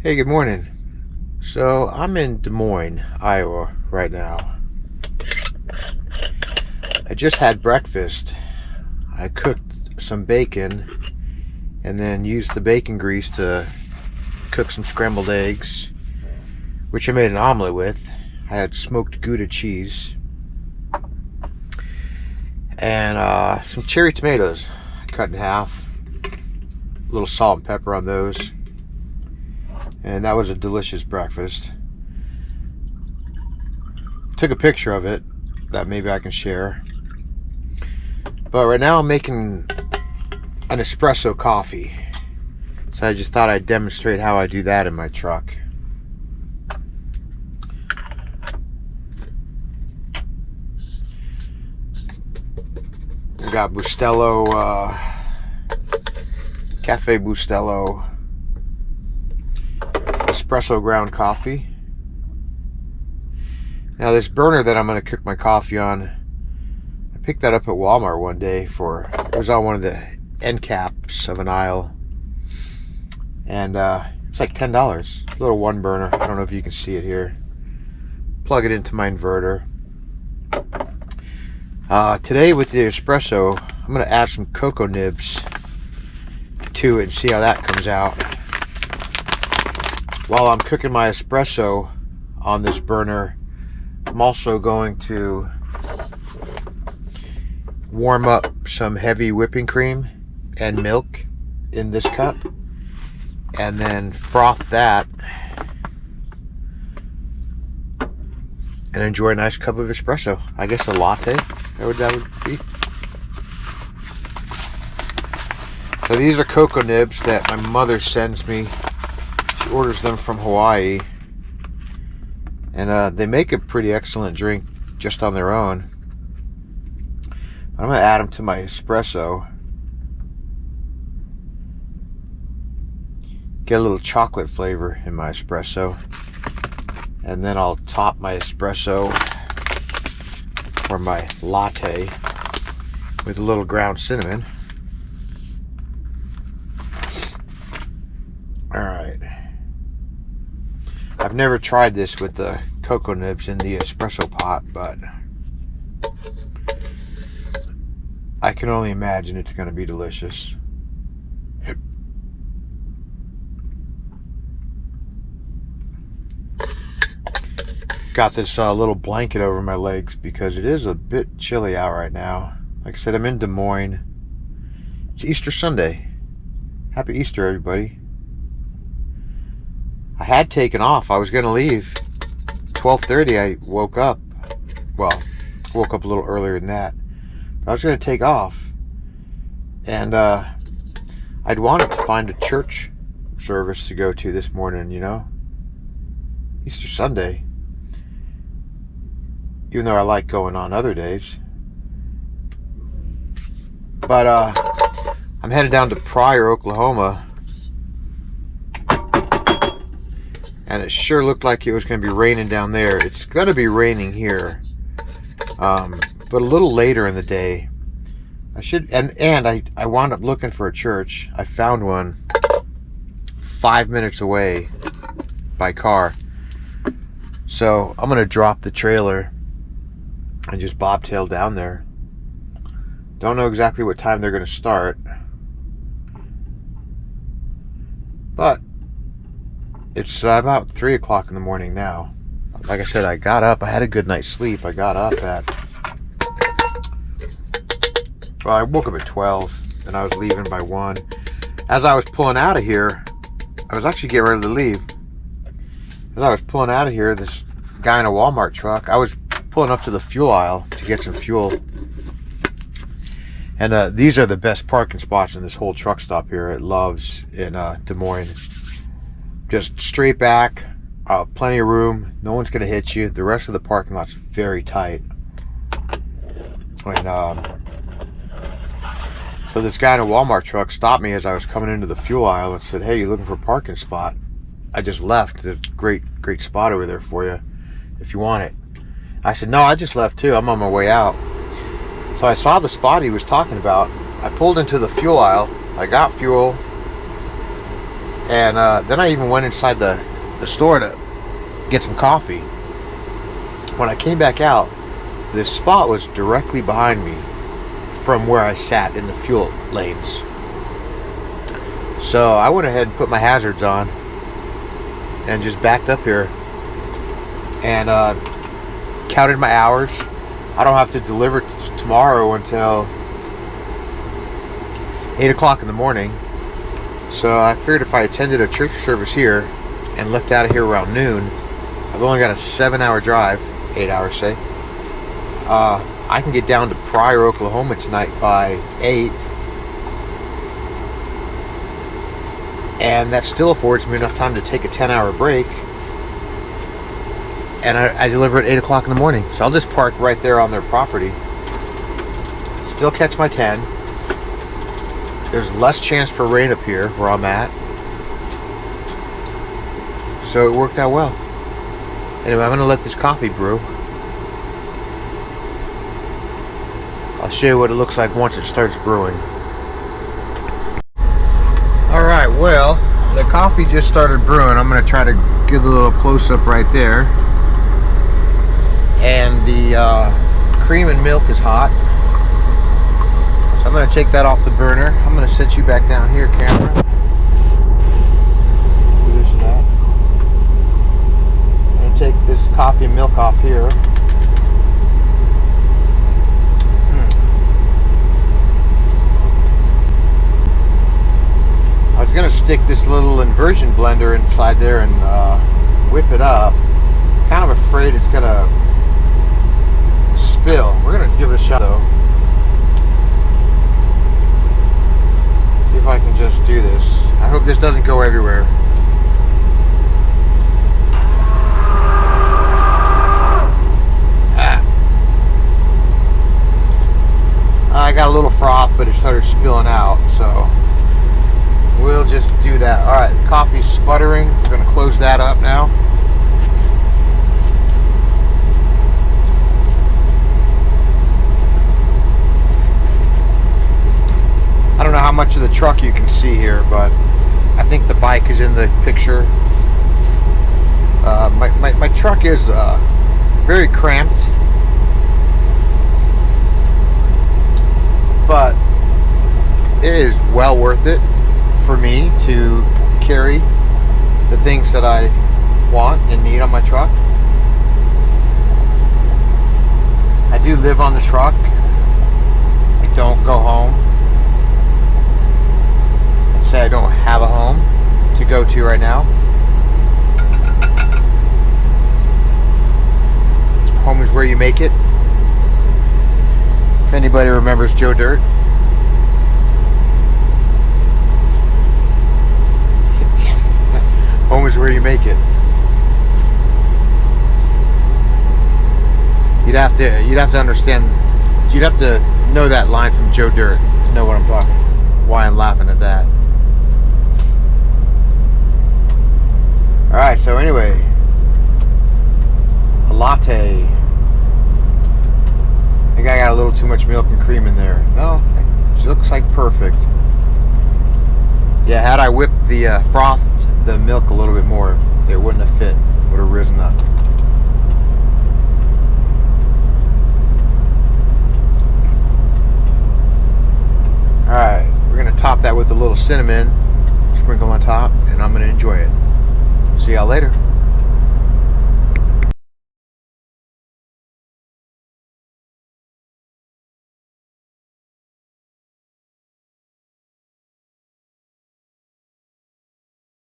Hey, good morning. So I'm in Des Moines, Iowa right now. I just had breakfast. I cooked some bacon and then used the bacon grease to cook some scrambled eggs, which I made an omelet with. I had smoked Gouda cheese and some cherry tomatoes cut in half, a little salt and pepper on those, and that was a delicious breakfast. Took a picture of it that maybe I can share. But right now I'm making an espresso coffee. So I just thought I'd demonstrate how I do that in my truck. We got Bustelo, Cafe Bustelo espresso ground coffee. Now this burner that I'm going to cook my coffee on, I picked that up at Walmart one day it was on one of the end caps of an aisle, and it's like $10. A little one burner. I don't know if you can see it here. Plug it into my inverter. Today with the espresso, I'm going to add some cocoa nibs to it and see how that comes out. While I'm cooking my espresso on this burner, I'm also going to warm up some heavy whipping cream and milk in this cup, and then froth that and enjoy a nice cup of espresso. I guess a latte, that would be. So these are cocoa nibs that my mother sends me. She orders them from Hawaii, and they make a pretty excellent drink just on their own. I'm going to add them to my espresso. Get a little chocolate flavor in my espresso. And then I'll top my espresso or my latte with a little ground cinnamon. Alright. I've never tried this with the cocoa nibs in the espresso pot, but I can only imagine it's going to be delicious. Got this little blanket over my legs because it is a bit chilly out right now. Like I said, I'm in Des Moines. It's Easter Sunday. Happy Easter, everybody. I had taken off. I was going to leave 12:30. I woke up. Well, woke up a little earlier than that. But I was going to take off, and I'd wanted to find a church service to go to this morning, you know. Easter Sunday. Even though I like going on other days. But I'm headed down to Pryor, Oklahoma. And it sure looked like it was going to be raining down there. It's going to be raining here. But a little later in the day. I wound up looking for a church. I found one 5 minutes away by car. So I'm going to drop the trailer and just bobtail down there. Don't know exactly what time they're going to start, but it's about 3 o'clock in the morning now. Like I said, I got up. I had a good night's sleep. I got up I woke up at 12, and I was leaving by 1. As I was pulling out of here, I was actually getting ready to leave. As I was pulling out of here, this guy in a Walmart truck, I was pulling up to the fuel aisle to get some fuel. And these are the best parking spots in this whole truck stop here at Love's in Des Moines. Just straight back, plenty of room, no one's going to hit you. The rest of the parking lot's very tight. And so this guy in a Walmart truck stopped me as I was coming into the fuel aisle and said, "Hey, you looking for a parking spot? I just left. There's a great spot over there for you if you want it." I said, "No, I just left too. I'm on my way out." So I saw the spot he was talking about. I pulled into the fuel aisle. I got fuel. And then I even went inside the store to get some coffee. When I came back out, this spot was directly behind me from where I sat in the fuel lanes. So I went ahead and put my hazards on and just backed up here and counted my hours. I don't have to deliver tomorrow until 8 o'clock in the morning. So I figured if I attended a church service here and left out of here around noon, I've only got a 7-hour drive, 8 hours say. I can get down to Pryor, Oklahoma tonight by 8. And that still affords me enough time to take a 10-hour break. And I deliver at 8 o'clock in the morning. So I'll just park right there on their property. Still catch my 10. There's less chance for rain up here where I'm at. So it worked out well. Anyway, I'm going to let this coffee brew. I'll show you what it looks like once it starts brewing. Alright, well, the coffee just started brewing. I'm going to try to give a little close-up right there. And the cream and milk is hot. So I'm going to take that off the burner. I'm going to set you back down here, camera. Position that. I'm going to take this coffee and milk off here. I was going to stick this little inversion blender inside there and whip it up. Kind of afraid it's going to spill. We're going to give it a shot though. See if I can just do this. I hope this doesn't go everywhere. I got a little froth, but it started spilling out, so we'll just do that. Alright, coffee's sputtering. We're going to close that up now. I don't know how much of the truck you can see here, but I think the bike is in the picture. My truck is very cramped, but it is well worth it for me to carry the things that I want and need on my truck. I do live on the truck. I don't go home. I'd say I don't have a home to go to right now. Home is where you make it. If anybody remembers Joe Dirt. Home is where you make it. You'd have to understand. You'd have to know that line from Joe Dirt to know what I'm talking. Why I'm laughing at that. All right. So anyway, a latte. I think I got a little too much milk and cream in there. No, it looks like perfect. Yeah, had I whipped the frothed the milk a little bit more, it wouldn't have fit. It would have risen up. Alright, we're going to top that with a little cinnamon, sprinkle on top, and I'm going to enjoy it. See y'all later.